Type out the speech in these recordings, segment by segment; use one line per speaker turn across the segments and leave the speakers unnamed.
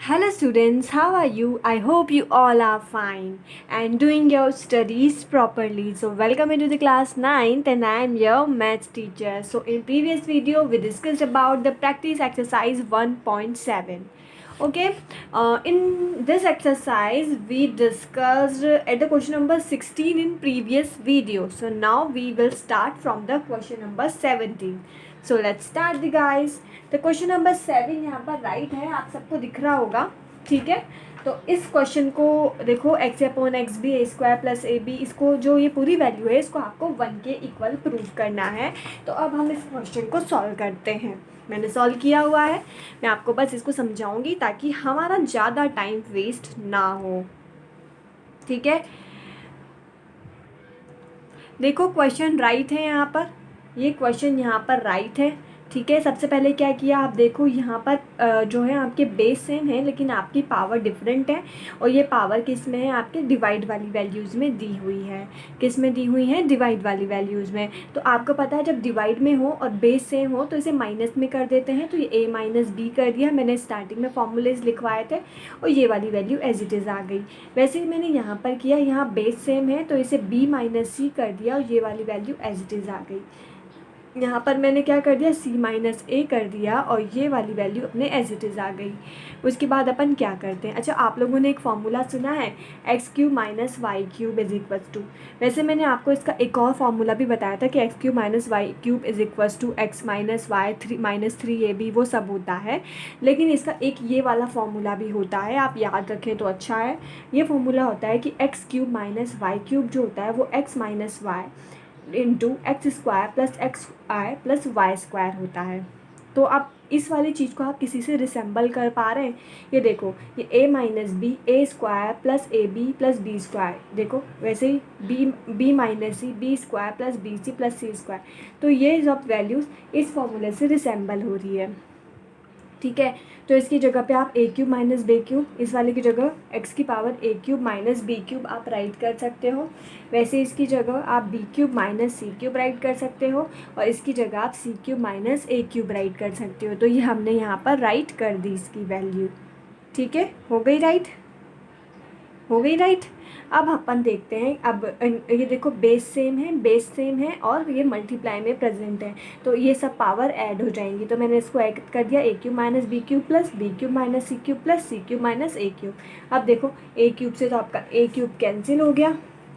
Hello students, how are you? I hope you all are fine and doing your studies properly. So welcome into the class 9th and I am your maths teacher. So in previous video we discussed about the practice exercise 1.7. Okay, in this exercise we discussed at the question number 16 in previous video. So now we will start from the question number 17. So let's start the guys. तो question number 7 यहाँ पर right है, आप सबको दिख रहा होगा. ठीक है, तो इस क्वेश्चन को देखो x upon x b a square plus a b, इसको जो ये पूरी वैल्यू है इसको आपको 1 के इक्वल प्रूव करना है. तो अब हम इस क्वेश्चन को सॉल्व करते हैं. मैंने सॉल्व किया हुआ है, मैं आपको बस इसको समझाऊंगी ताकि हमारा ज़्यादा टाइम वेस्ट ना हो. ठीक है, देखो क्वेश्चन राइट है यहाँ पर, ये क्वेश्चन यहाँ पर राइट है. ठीक है, सबसे पहले क्या किया आप देखो यहाँ पर जो है आपके बेस सेम है लेकिन आपकी पावर डिफरेंट है. और ये पावर किस में है, आपके डिवाइड वाली वैल्यूज़ में दी हुई है. किस में दी हुई है, डिवाइड वाली वैल्यूज़ में. तो आपको पता है जब डिवाइड में हो और बेस सेम हो तो इसे माइनस में कर देते हैं. तो ये ए माइनस बी कर दिया, मैंने स्टार्टिंग में फॉर्मूलेज लिखवाए थे और ये वाली वैल्यू एज इट इज़ आ गई. वैसे ही मैंने यहाँ पर किया, यहाँ बेस सेम है तो इसे बी माइनस सी कर दिया और ये वाली वैल्यू एज इट इज़ आ गई. यहाँ पर मैंने क्या कर दिया, सी माइनस ए कर दिया और ये वाली वैल्यू अपने एज इट इज़ आ गई. उसके बाद अपन क्या करते हैं, अच्छा आप लोगों ने एक फार्मूला सुना है x cube minus y cube is equals to. वैसे मैंने आपको इसका एक और फार्मूला भी बताया था कि x cube minus y cube is equals to x minus y three minus three a b, वो सब होता है. लेकिन इसका एक ये वाला फार्मूला भी होता है, आप याद रखें तो अच्छा है. ये फार्मूला होता है कि x cube minus y cube जो होता है वो x minus y into x square plus x y plus y square होता है. तो आप इस वाली चीज़ को आप किसी से रिसेंबल कर पा रहे हैं. ये देखो, ये a minus b a square plus a b plus b square, देखो वैसे ही b minus c b square plus b c plus c square. तो ये सब वैल्यूज़ इस फॉर्मूले से रिसेंबल हो रही है. ठीक है, तो इसकी जगह पे आप ए क्यूब माइनस बी क्यूब, इस वाले की जगह एक्स की पावर ए क्यूब माइनस बी क्यूब आप राइट कर सकते हो. वैसे इसकी जगह आप B cube minus c cube right कर सकते हो और इसकी जगह आप सी cube minus a cube right कर सकते हो. तो ये हमने यहाँ पर राइट कर दी इसकी वैल्यू. ठीक है, हो गई राइट, हो गई राइट. अब अपन देखते हैं, अब ये देखो बेस सेम है और ये मल्टीप्लाई में प्रेजेंट है तो ये सब पावर ऐड हो जाएंगी. तो मैंने इसको ऐड कर दिया, a cube minus b cube plus b cube minus c cube plus c cube minus a cube. अब देखो ए क्यूब से तो आपका ए क्यूब कैंसिल हो गया,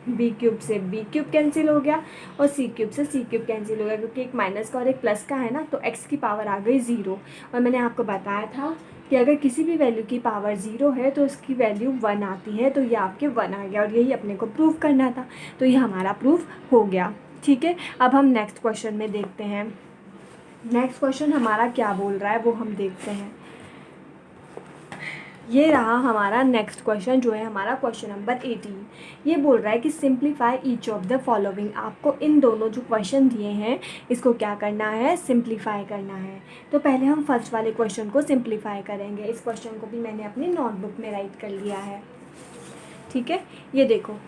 बी क्यूब से बी क्यूब कैंसिल हो गया और सी क्यूब से सी क्यूब कैंसिल हो गया क्योंकि एक माइनस का और एक प्लस का है ना. तो एक्स की पावर आ गई 0 और मैंने आपको बताया था कि अगर किसी भी वैल्यू की पावर 0 है तो उसकी वैल्यू 1 आती है. तो ये आपके 1 आ गया और यही अपने को प्रूव करना था. तो ये हमारा प्रूफ हो गया. ठीक है, अब हम नेक्स्ट क्वेश्चन में देखते हैं. नेक्स्ट क्वेश्चन हमारा क्या बोल रहा है वो हम देखते हैं. ये रहा हमारा नेक्स्ट क्वेश्चन जो है हमारा क्वेश्चन नंबर 18. ये बोल रहा है कि simplify each of the following. आपको इन दोनों जो क्वेश्चन दिए हैं इसको क्या करना है, सिंप्लीफाई करना है. तो पहले हम फर्स्ट वाले क्वेश्चन को सिंप्लीफाई करेंगे. इस क्वेश्चन को भी मैंने अपनी नोटबुक में राइट कर लिया है. ठीक है, ये देखो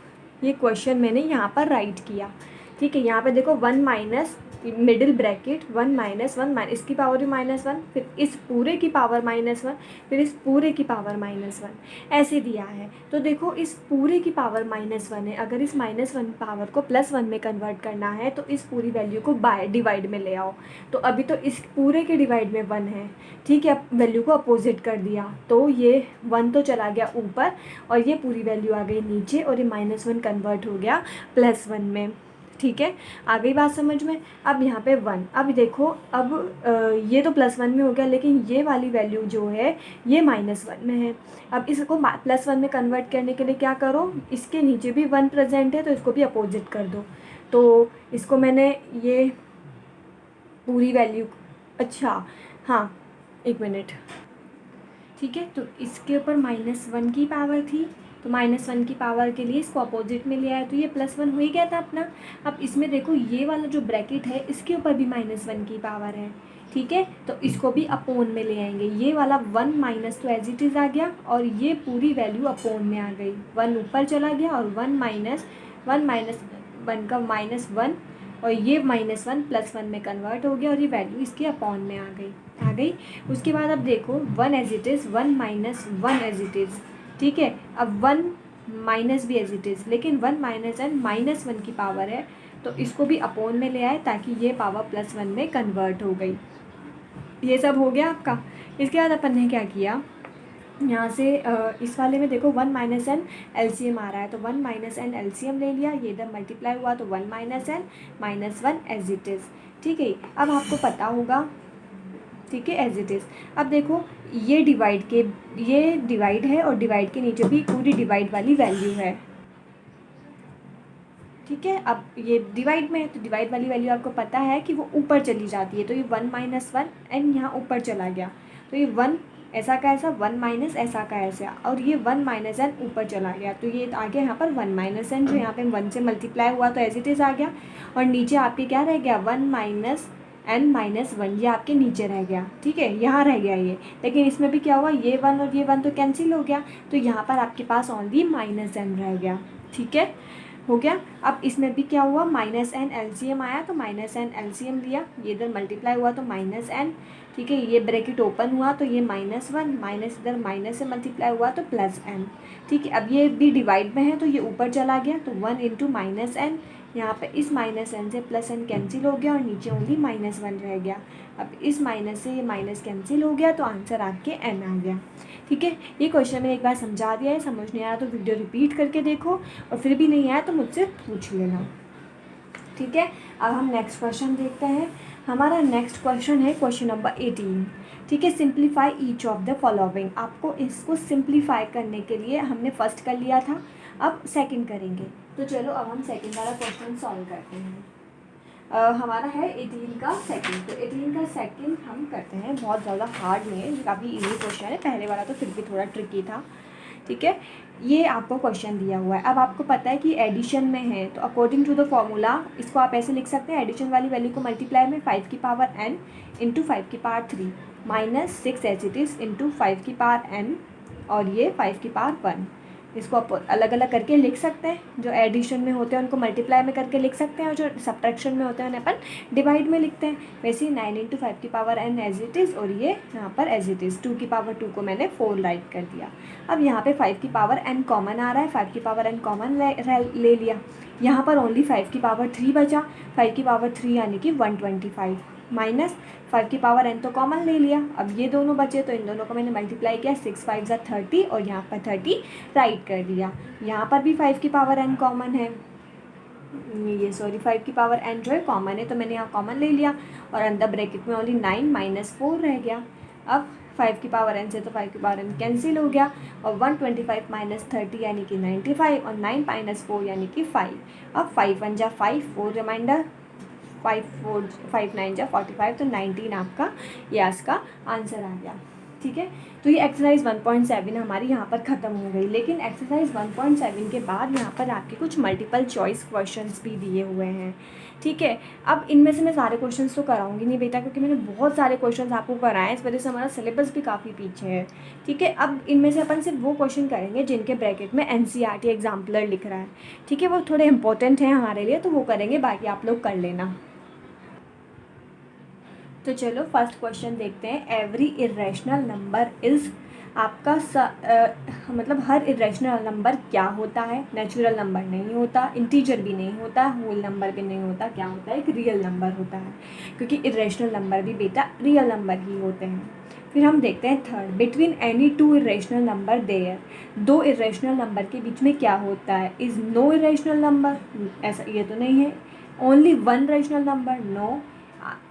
ये क्वेश्चन मैंने यहाँ पर राइट किया. ठीक है, यहाँ पे देखो 1 minus middle bracket 1 minus 1 minus इसकी पावर भी -1, फिर इस पूरे की पावर -1, फिर इस पूरे की पावर -1 ऐसे दिया है. तो देखो इस पूरे की पावर -1 है, अगर इस -1 पावर को +1 में कन्वर्ट करना है तो इस पूरी वैल्यू को बाय डिवाइड में ले आओ. तो अभी तो इस पूरे के डिवाइड में 1 है. ठीक है, वैल्यू को अपोजिट कर दिया तो ये 1 तो चला गया ऊपर और ये पूरी वैल्यू आ गई नीचे और ये -1 कन्वर्ट हो गया +1 में. ठीक है, आ गई बात समझ में. अब यहाँ पे 1, अब देखो अब ये तो +1 में हो गया लेकिन ये वाली वैल्यू जो है ये -1 में है. अब इसको +1 में कन्वर्ट करने के लिए क्या करो, इसके नीचे भी 1 प्रेजेंट है तो इसको भी अपोजिट कर दो. तो इसको मैंने ये पूरी वैल्यू, अच्छा हाँ एक मिनट. ठीक है, तो इसके ऊपर -1 की पावर थी तो -1 की पावर के लिए इसको अपोजिट में ले आया तो ये +1 हो ही गया था अपना. अब इसमें देखो ये वाला जो ब्रैकेट है इसके ऊपर भी -1 की पावर है. ठीक है, तो इसको भी अपोन में ले आएंगे. ये वाला 1 माइनस तो एज इट इज़ आ गया और ये पूरी वैल्यू अपोन में आ गई. 1 ऊपर चला गया और 1 माइनस 1 का -1 और ये -1 +1 में कन्वर्ट हो गया और ये वैल्यू इसके अपॉन में आ गई। उसके बाद अब देखो 1 as it is, 1 - 1 as it is, ठीक है। अब 1 माइनस भी एज इट इज़, लेकिन 1 - n -1 की पावर है तो इसको भी अपॉन में ले आए ताकि ये पावर +1 में कन्वर्ट हो गई। ये सब हो गया आपका। इसके बाद अपन ने क्या किया, यहाँ से इस वाले में देखो 1 - n एलसीएम आ रहा है तो 1 - n एलसीएम ले लिया, ये इधर मल्टीप्लाई हुआ तो 1 - n -1 एज इट इज़, ठीक है। अब आपको पता होगा, ठीक है, एज इट इज़। अब देखो ये डिवाइड है और डिवाइड के नीचे भी पूरी डिवाइड वाली वैल्यू है, ठीक है। अब ये डिवाइड में है तो डिवाइड वाली वैल्यू आपको पता है कि वो ऊपर चली जाती है, तो ये 1 - 1 एंड यहाँ ऊपर चला गया तो ये 1 ऐसा का ऐसा, 1 माइनस ऐसा का ऐसा, और ये 1 - n ऊपर चला गया तो ये आ गया यहाँ पर 1 - n, जो यहाँ पे 1 से मल्टीप्लाई हुआ तो एज इट इज़ आ गया। और नीचे आपके क्या रह गया, 1 - n -1, ये आपके नीचे रह गया, ठीक है, यहाँ रह गया ये। लेकिन इसमें भी क्या हुआ, ये 1 और ये 1 तो कैंसिल हो गया, तो यहाँ पर आपके पास ओनली -n रह गया, ठीक है, हो गया। अब इसमें भी क्या हुआ, -n एलसीएम आया तो -n एलसीएम लिया, ये इधर मल्टीप्लाई हुआ तो -n, ठीक है, ये ब्रैकेट ओपन हुआ तो ये -1 माइनस इधर माइनस से मल्टीप्लाई हुआ तो +n, ठीक है। अब ये भी डिवाइड में है तो ये ऊपर चला गया तो 1 × -n, यहाँ पे इस -n से +n कैंसिल हो गया और नीचे ओनली -1 रह गया। अब इस माइनस से ये माइनस कैंसिल हो गया तो आंसर आपके n आ गया, ठीक है। ये क्वेश्चन मैंने एक बार समझा दिया है, समझ नहीं आया तो वीडियो रिपीट करके देखो और फिर भी नहीं आया तो मुझसे पूछ लेना, ठीक है। अब हम नेक्स्ट क्वेश्चन देखते हैं। हमारा नेक्स्ट क्वेश्चन है क्वेश्चन नंबर 18, ठीक है। Simplify each of the following. आपको इसको सिंप्लीफाई करने के लिए हमने फर्स्ट कर लिया था, अब सेकंड करेंगे। तो चलो अब हम सेकंड वाला क्वेश्चन सॉल्व करते हैं। हमारा है 18 का सेकंड, तो 18 का सेकंड हम करते हैं। बहुत ज़्यादा हार्ड नहीं है, काफ़ी इजी क्वेश्चन है, पहले वाला तो फिर भी थोड़ा ट्रिकी था, ठीक है। ये आपको क्वेश्चन दिया हुआ है। अब आपको पता है कि एडिशन में है तो अकॉर्डिंग टू द फॉर्मूला इसको आप ऐसे लिख सकते हैं, एडिशन वाली वैल्यू को मल्टीप्लाई में 5 की पावर n इंटू 5 की power 3 -6 as it is into 5 की पावर n और ये 5 की पावर 1। इसको आप अलग अलग करके लिख सकते हैं, जो एडिशन में होते हैं उनको मल्टीप्लाई में करके लिख सकते हैं और जो सब्ट्रैक्शन में होते हैं उन्हें अपन डिवाइड में लिखते हैं। वैसे ही 9 × 5 की power n as it is और ये यहाँ पर एज इट इज़ 2 की पावर 2 को मैंने 4 राइट कर दिया। अब यहाँ पे 5 की पावर n कॉमन आ रहा है, 5 की पावर n कॉमन ले लिया, यहाँ पर ओनली 5 की पावर 3 बचा, 5 की पावर 3 यानी कि 125 माइनस 5 की पावर n तो कॉमन ले लिया। अब ये दोनों बचे तो इन दोनों को मैंने मल्टीप्लाई किया, 6 × 5 = 30 और यहाँ पर 30 राइट कर दिया। यहाँ पर भी 5 की पावर n कॉमन है, ये सॉरी 5 की पावर n जो है कॉमन है तो मैंने यहाँ कॉमन ले लिया और अंदर ब्रैकेट में ओनली 9 - 4 रह गया। अब 5 की पावर n से तो 5 की पावर n कैंसिल हो गया और 125 - 30 यानी कि 95 और 9 - 4 यानी कि 5। अब 5 × 1 = 5, 4 रिमाइंडर, 5 × 9 = 45 तो 19 आपका ये इसका आंसर आ गया, ठीक है। तो ये एक्सरसाइज 1.7 हमारी यहाँ पर ख़त्म हो गई। लेकिन एक्सरसाइज 1.7 के बाद यहाँ पर आपके कुछ मल्टीपल चॉइस क्वेश्चंस भी दिए हुए हैं, ठीक है। अब इनमें से मैं सारे क्वेश्चंस तो कराऊंगी नहीं बेटा, क्योंकि मैंने बहुत सारे क्वेश्चंस आपको कराए हैं, इस वजह से हमारा सिलेबस भी काफ़ी पीछे है, ठीक है। अब इनमें से अपन सिर्फ वो क्वेश्चन करेंगे जिनके ब्रैकेट में NCERT एग्जाम्पलर लिख रहा है, ठीक है, वो थोड़े इंपॉर्टेंट हैं हमारे लिए तो वो करेंगे, बाकी आप लोग कर लेना। तो चलो फर्स्ट क्वेश्चन देखते हैं। एवरी इरेशनल नंबर इज़, आपका मतलब हर इरेशनल नंबर क्या होता है, नेचुरल नंबर नहीं होता, इंटीजर भी नहीं होता, होल नंबर भी नहीं होता, क्या होता है, एक रियल नंबर होता है, क्योंकि इरेशनल नंबर भी बेटा रियल नंबर ही होते हैं। फिर हम देखते हैं third, between any two irrational number there, दो इरेशनल नंबर के बीच में क्या होता है, इज़ नो इरेशनल नंबर, ऐसा ये तो नहीं है। Only one rational number, no.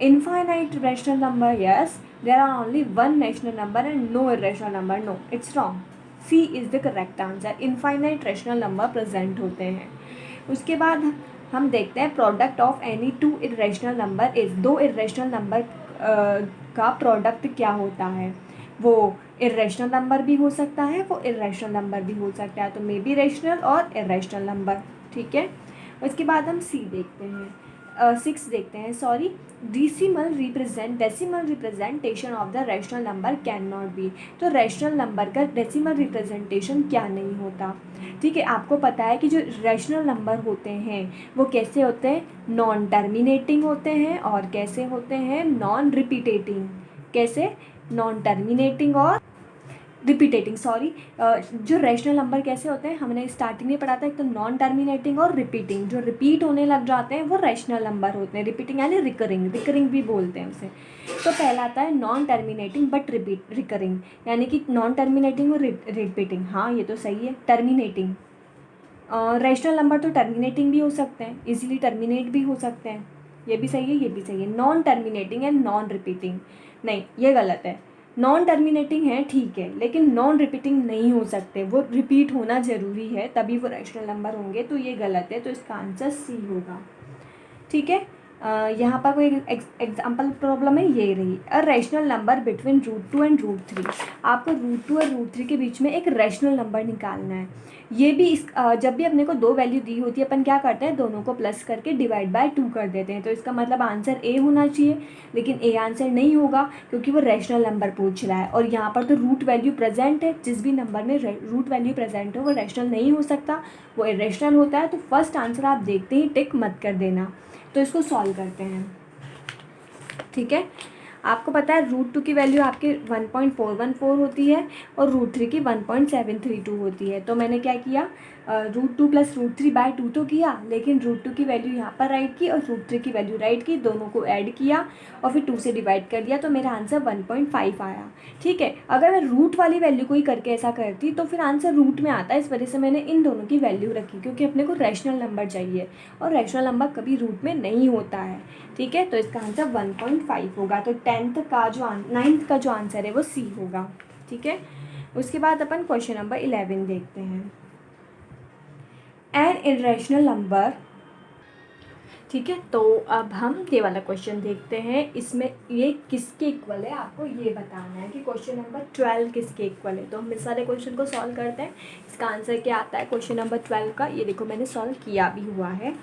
Infinite rational number, yes, there are only one rational number and no irrational number, no, it's wrong. C is the correct answer. Infinite rational number present होते हैं। उसके बाद हम देखते हैं product of any two irrational number is, दो irrational number का product क्या होता है, वो इरेशनल नंबर भी हो सकता है, वो इरेशनल नंबर भी हो सकता है, तो मे बी रेशनल और इरेशनल नंबर, ठीक है। उसके बाद हम सी देखते हैं। 6 देखते हैं, sorry. Decimal representation of the rational number can not be. तो रैशनल नंबर का डेसिमल रिप्रेजेंटेशन क्या नहीं होता, ठीक है। आपको पता है कि जो रैशनल नंबर होते हैं वो कैसे होते हैं, नॉन टर्मिनेटिंग होते हैं, और कैसे होते हैं, नॉन रिपीटेटिंग। कैसे, नॉन टर्मिनेटिंग और रिपीटेटिंग, सॉरी। जो रैशनल नंबर कैसे होते हैं, हमने स्टार्टिंग में पढ़ा था, एक तो नॉन टर्मिनेटिंग और रिपीटिंग। जो रिपीट होने लग जाते हैं वो रैशनल नंबर होते हैं। रिपीटिंग यानी रिकरिंग भी बोलते हैं उसे। तो पहला आता है नॉन टर्मिनेटिंग बट रिकरिंग, यानी कि नॉन टर्मिनेटिंग और रिपीटिंग। हाँ, ये तो सही है। टर्मिनेटिंग, रैशनल नंबर तो टर्मिनेटिंग भी हो सकते हैं, इजीली टर्मिनेट भी हो सकते हैं। ये भी सही है, ये भी सही है। Non terminating and non repeating, नहीं ये गलत है। नॉन टर्मिनेटिंग है ठीक है, लेकिन नॉन रिपीटिंग नहीं हो सकते, वो रिपीट होना ज़रूरी है तभी वो रैशनल नंबर होंगे, तो ये गलत है। तो इसका आंसर सी होगा, ठीक है। यहाँ पर कोई एग्जाम्पल प्रॉब्लम है, ये रही। A rational number between √2 and √3। आपको √2 और √3 के बीच में एक रैशनल नंबर निकालना है। ये भी जब भी अपने को दो वैल्यू दी होती है, अपन क्या करते हैं, दोनों को प्लस करके डिवाइड बाय 2 कर देते हैं। तो इसका मतलब आंसर ए होना चाहिए, लेकिन ए आंसर नहीं होगा क्योंकि वो रैशनल नंबर पूछ रहा है। और यहाँ पर तो रूट वैल्यू प्रेजेंट है, जिस भी नंबर में रूट वैल्यू प्रेजेंट हो वो रैशनल नहीं हो सकता, वो इरेशनल होता है। तो फर्स्ट आंसर आप देखते ही टिक मत कर देना। तो इसको सॉल्व करते हैं, ठीक है। आपको पता है √2 की वैल्यू आपके 1.414 होती है और √3 की 1.732 होती है। तो मैंने क्या किया, √2 प्लस √3/2 तो किया, लेकिन √2 की वैल्यू यहाँ पर राइट की और √3 की वैल्यू राइट की, दोनों को ऐड किया और फिर 2 से डिवाइड कर दिया, तो मेरा आंसर 1.5 आया, ठीक है। अगर मैं रूट वाली वैल्यू को ही करके ऐसा करती तो फिर आंसर रूट में आता है। इस वजह से मैंने इन दोनों की वैल्यू रखी, क्योंकि अपने को रैशनल नंबर चाहिए और रैशनल नंबर कभी रूट में नहीं होता है, ठीक है। तो इसका आंसर 1.5 होगा। तो 9th का जो आंसर है वो सी होगा, ठीक है। उसके बाद अपन क्वेश्चन नंबर 11 देखते हैं। एन इरेशनल नंबर, ठीक है। तो अब हम ये वाला क्वेश्चन देखते हैं। इसमें ये किसके इक्वल है आपको ये बताना है कि क्वेश्चन नंबर 12 किसके इक्वल है। तो हम इस सारे क्वेश्चन को सॉल्व करते हैं। इसका आंसर क्या आता है क्वेश्चन नंबर 12 का, ये देखो मैंने सॉल्व किया भी हुआ है,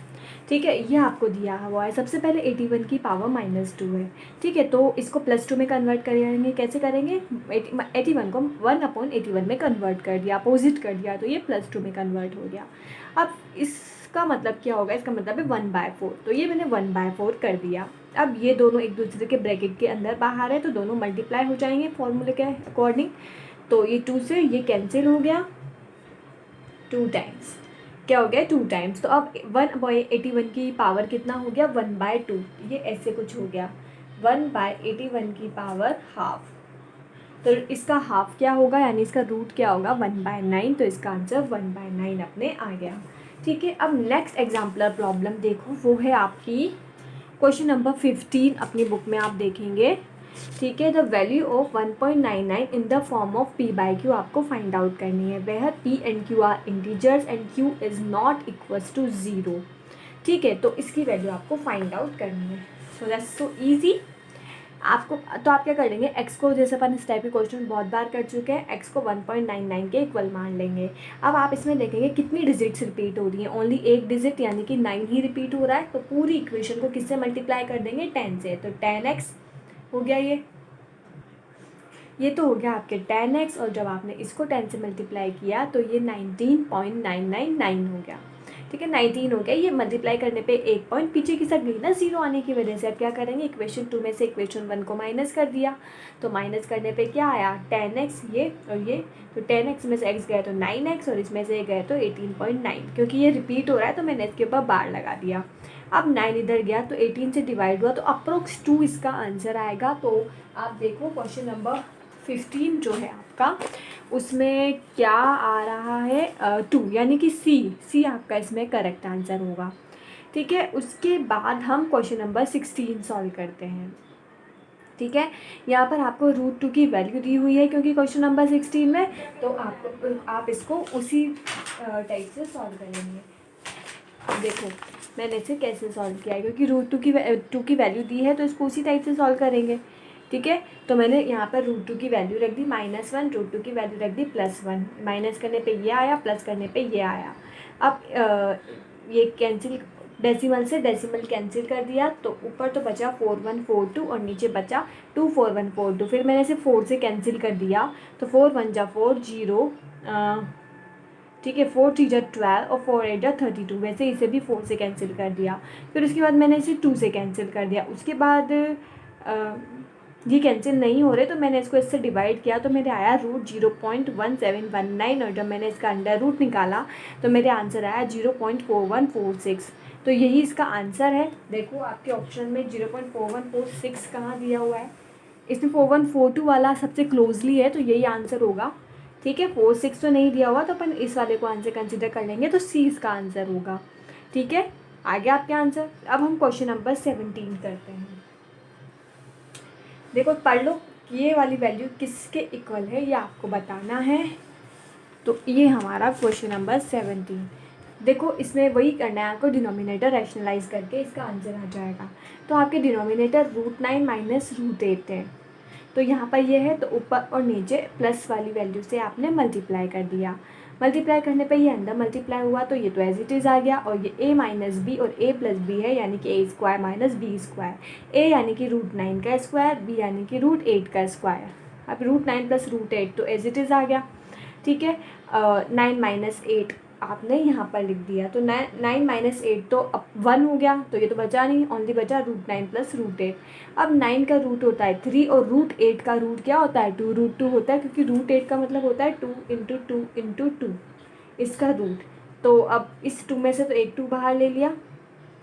ठीक है। ये आपको दिया हुआ है। सबसे पहले 81 की पावर -2 है, ठीक है। तो इसको +2 में कन्वर्ट करेंगे, कैसे करेंगे, 81 को 1/81 में कन्वर्ट कर दिया, अपोजिट कर दिया, तो ये +2 में कन्वर्ट हो गया। अब इसका मतलब क्या होगा, इसका मतलब है 1/4, तो ये मैंने 1/4 कर दिया। अब ये दोनों एक दूसरे के ब्रैकेट के अंदर बाहर है, तो दोनों मल्टीप्लाई हो जाएंगे फॉर्मूले के अकॉर्डिंग। तो ये 2 से ये कैंसिल हो गया, 2 टाइम्स क्या हो गया, 2 टाइम्स। तो अब 1/81 की पावर कितना हो गया, 1/2, ये ऐसे कुछ हो गया, 1/81 की पावर हाफ। तो इसका हाफ क्या होगा, यानी इसका रूट क्या होगा, 1/9। तो इसका आंसर 1/9 अपने आ गया, ठीक है। अब नेक्स्ट एग्जाम्पलर प्रॉब्लम देखो, वो है आपकी क्वेश्चन नंबर 15 अपनी बुक में आप देखेंगे, ठीक है। The value of 1.99 in the form of p/q आपको फाइंड आउट करनी है। वह p and q are integers and q is not equals to 0, ठीक है। तो इसकी वैल्यू आपको फाइंड आउट करनी है। So that's so easy. आपको तो आप क्या कर लेंगे, x को, जैसे अपन इस टाइप के क्वेश्चन बहुत बार कर चुके हैं, x को 1.99 के इक्वल मान लेंगे। अब आप इसमें देखेंगे कितनी डिजिट्स रिपीट हो रही हैं, ओनली एक डिजिट यानी कि 9 ही रिपीट हो रहा है। तो पूरी इक्वेशन को किससे मल्टीप्लाई कर देंगे, 10 से। तो 10x हो गया, ये तो हो गया आपके 10x, और जब आपने इसको 10 से मल्टीप्लाई किया तो ये 19.999 हो गया, ठीक है। 19 हो गया। ये मल्टीप्लाई करने पे एक पॉइंट पीछे की सक गई ना 0 आने की वजह से। अब क्या करेंगे, इक्वेशन 2 में से इक्वेशन 1 को माइनस कर दिया, तो माइनस करने पे क्या आया, 10x, ये और ये। तो 10x में से x गया तो 9x, और इसमें से गए तो 18.9। क्योंकि ये रिपीट हो रहा है तो मैंने इसके ऊपर बार लगा दिया। अब 9 इधर गया तो 18 से डिवाइड हुआ, तो अप्रोक्स 2 इसका आंसर आएगा। तो आप देखो क्वेश्चन नंबर 15 जो है आपका, उसमें क्या आ रहा है, 2, यानी कि सी आपका इसमें करेक्ट आंसर होगा, ठीक है। उसके बाद हम क्वेश्चन नंबर 16 सॉल्व करते हैं, ठीक है। यहाँ पर आपको √2 की वैल्यू दी हुई है क्योंकि क्वेश्चन नंबर 16 में, तो आप इसको उसी टाइप से सॉल्व करेंगे। देखो मैंने इसे कैसे सॉल्व किया है, क्योंकि √2 की वैल्यू दी है तो इसको उसी टाइप से सॉल्व करेंगे, ठीक है। तो मैंने यहाँ पर √2 की वैल्यू रख दी -1, √2 की वैल्यू रख दी +1, माइनस करने पे ये आया, प्लस करने पे ये आया। अब ये कैंसिल डेसिमल से डेसिमल कैंसिल कर दिया, तो ऊपर तो बचा 4142 और नीचे बचा 24142। फिर मैंने इसे 4 से कैंसिल कर दिया, तो 4 1 जा 4 0, ठीक है, 4 3 जा 12 और 4 8 जा 32। वैसे इसे भी 4 से कैंसिल कर दिया। फिर उसके बाद मैंने इसे 2 से कैंसिल कर दिया। उसके बाद ये कैंसिल नहीं हो रहे, तो मैंने इसको इससे डिवाइड किया, तो मेरे आया रूट 0.1719, और जब मैंने इसका अंडर रूट निकाला तो मेरे आंसर आया 0.4146। तो यही इसका आंसर है। देखो आपके ऑप्शन में 0.4146 कहाँ दिया हुआ है, इसमें 4142 वाला सबसे क्लोजली है, तो यही आंसर होगा। ठीक है, 46 तो नहीं दिया हुआ, तो अपन इस वाले को आंसर कंसिडर कर लेंगे, तो सी इसका आंसर होगा। ठीक है, आ गया आपके आंसर। अब हम क्वेश्चन नंबर 17 करते हैं। देखो पढ़ लो, ये वाली वैल्यू किसके इक्वल है ये आपको बताना है। तो ये हमारा क्वेश्चन नंबर 17। देखो इसमें वही करना है आपको, डिनोमिनेटर रैशनलाइज करके इसका आंसर आ जाएगा। तो आपके डिनोमिनेटर √9 माइनस √8 है, तो यहाँ पर ये है, तो ऊपर और नीचे प्लस वाली वैल्यू से आपने मल्टीप्लाई कर दिया। मल्टीप्लाई करने पे ये अंदर मल्टीप्लाई हुआ, तो ये तो एज इट इज़ आ गया। और ये a माइनस बी और a प्लस बी है, यानी कि a square minus b square. a यानी कि √9 का स्क्वायर, b यानी कि √8 का स्क्वायर। अब √9 प्लस √8 तो एज इट इज़ आ गया। ठीक है, 9 माइनस 8 आपने यहाँ पर लिख दिया, तो 9 माइनस 8 तो अब 1 हो गया, तो ये तो बचा नहीं, ओनली बचा √9 प्लस √8। अब 9 का रूट होता है 3 और √8 का रूट क्या होता है 2, √2 होता है, क्योंकि √8 का मतलब होता है 2 इंटू 2 इंटू 2 इसका रूट। तो अब इस 2 में से तो एक 2 बाहर ले लिया,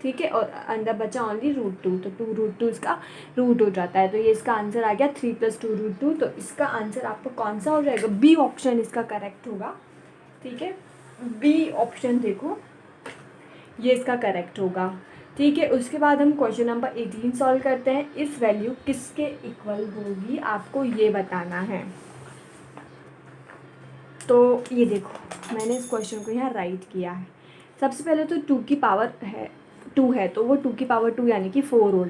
ठीक है, और अंदर बचा ओनली √2, तो 2 √2 इसका रूट हो जाता है। तो ये इसका आंसर आ गया 3 + 2 √2। तो इसका आंसर आपको कौन सा हो जाएगा, बी ऑप्शन इसका करेक्ट होगा। ठीक है, बी ऑप्शन देखो, ये इसका करेक्ट होगा। ठीक है, उसके बाद हम क्वेश्चन नंबर 18 सॉल्व करते हैं। इस वैल्यू किसके इक्वल होगी आपको ये बताना है। तो ये देखो मैंने इस क्वेश्चन को यहाँ राइट किया है। सबसे पहले तो 2 की पावर है 2 है, तो वो 2 की पावर 2 यानी कि 4 हो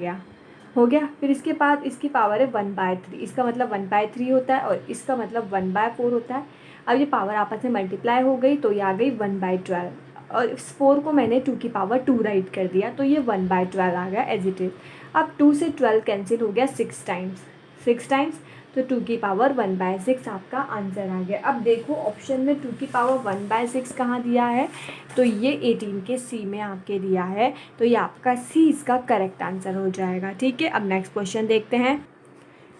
गया। फिर इसके बाद इसकी पावर है 1/3, इसका मतलब 1/3 होता है, और इसका मतलब 1/4 होता है। अब ये पावर आपस में मल्टीप्लाई हो गई, तो ये आ गई 1/12, और इस 4 को मैंने 2 की पावर 2 राइट कर दिया, तो ये 1/12 आ गया एज इट इज़। अब 2 से 12 कैंसिल हो गया 6 टाइम्स, तो 2 की पावर 1/6 आपका आंसर आ गया। अब देखो ऑप्शन में 2 की पावर 1/6 कहाँ दिया है, तो ये 18 के सी में आपके दिया है, तो ये आपका सी इसका करेक्ट आंसर हो जाएगा। ठीक है, अब नेक्स्ट क्वेश्चन देखते हैं।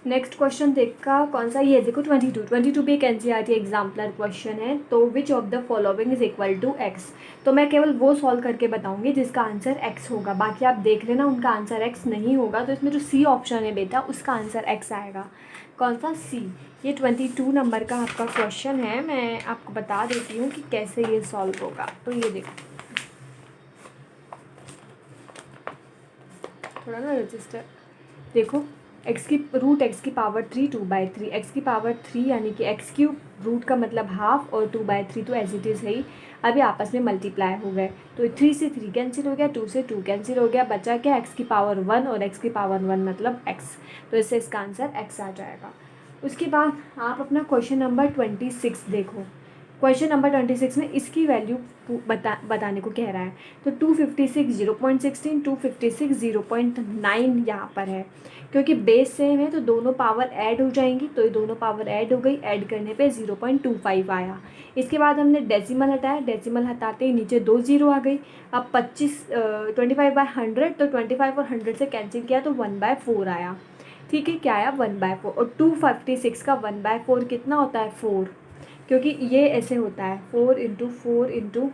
नेक्स्ट क्वेश्चन देखा कौन सा, ये देखो 22 भी एक एनसीईआरटी एग्जाम्पलर क्वेश्चन है। तो which of the following is equal to x. तो मैं केवल वो सॉल्व करके बताऊंगी जिसका आंसर एक्स होगा, बाकी आप देख लेना उनका आंसर एक्स नहीं होगा। तो इसमें जो सी ऑप्शन है बेटा उसका आंसर एक्स आएगा। कौन सा, सी। ये 22 नंबर का आपका क्वेश्चन है, मैं आपको बता देती हूँ कि कैसे ये सॉल्व होगा। तो ये देखो, थोड़ा ना रजिस्टर देखो, x की पावर 3 2/3, x की पावर 3 यानी कि x³ रूट का मतलब हाफ, और 2/3 तो एज इट इज़ है ही। अभी आपस में मल्टीप्लाई हो गए, तो 3 से 3 कैंसिल हो गया, 2 से 2 कैंसिल हो गया, बचा क्या x की पावर 1, और x की पावर 1 मतलब x, तो इससे इसका आंसर x आ जाएगा। उसके बाद आप अपना क्वेश्चन नंबर 26 देखो। क्वेश्चन नंबर 26 में इसकी वैल्यू बताने को कह रहा है। तो 256 0.16, 256 0.9 यहाँ पर है, क्योंकि बेस सेम है तो दोनों पावर ऐड हो जाएंगी, तो ये दोनों पावर ऐड हो गई, ऐड करने पे 0.25 आया। इसके बाद हमने डेसिमल हटाया, डेसिमल हटाते ही नीचे 2 0 आ गई। अब 25/100, तो 25 और 100 से कैंसिल किया तो 1/4 आया। ठीक है, क्या आया 1/4, और 256 का 1/4 कितना होता है 4, क्योंकि ये ऐसे होता है 4 इंटू 4 इंटू,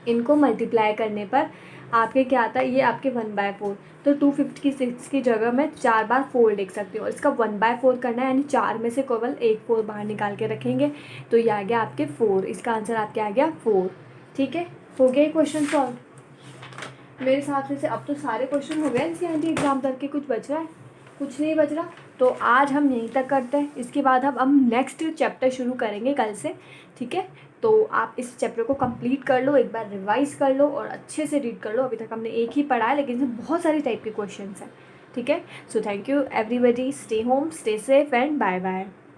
इनको मल्टीप्लाई करने पर आपके क्या आता है, ये आपके 1/4। तो 256 की जगह मैं 4 बार 4 लिख सकती हूँ, और इसका 1/4 करना है, यानी 4 में से केवल एक 4 बाहर निकाल के रखेंगे, तो ये आ गया आपके 4। इसका आंसर आपके आ गया 4। ठीक है, हो गया क्वेश्चन सॉल्व मेरे हिसाब से। अब तो सारे क्वेश्चन हो गए एनसीईआरटी एग्जाम तक के, कुछ बच रहा है, कुछ नहीं बच रहा। तो आज हम यहीं तक करते हैं, इसके बाद हम नेक्स्ट चैप्टर शुरू करेंगे कल से। ठीक है, तो आप इस चैप्टर को कंप्लीट कर लो, एक बार रिवाइज कर लो और अच्छे से रीड कर लो। अभी तक हमने एक ही पढ़ा है, लेकिन इसमें बहुत सारी टाइप के क्वेश्चंस हैं। ठीक है, so thank you everybody, stay home, stay safe and bye bye.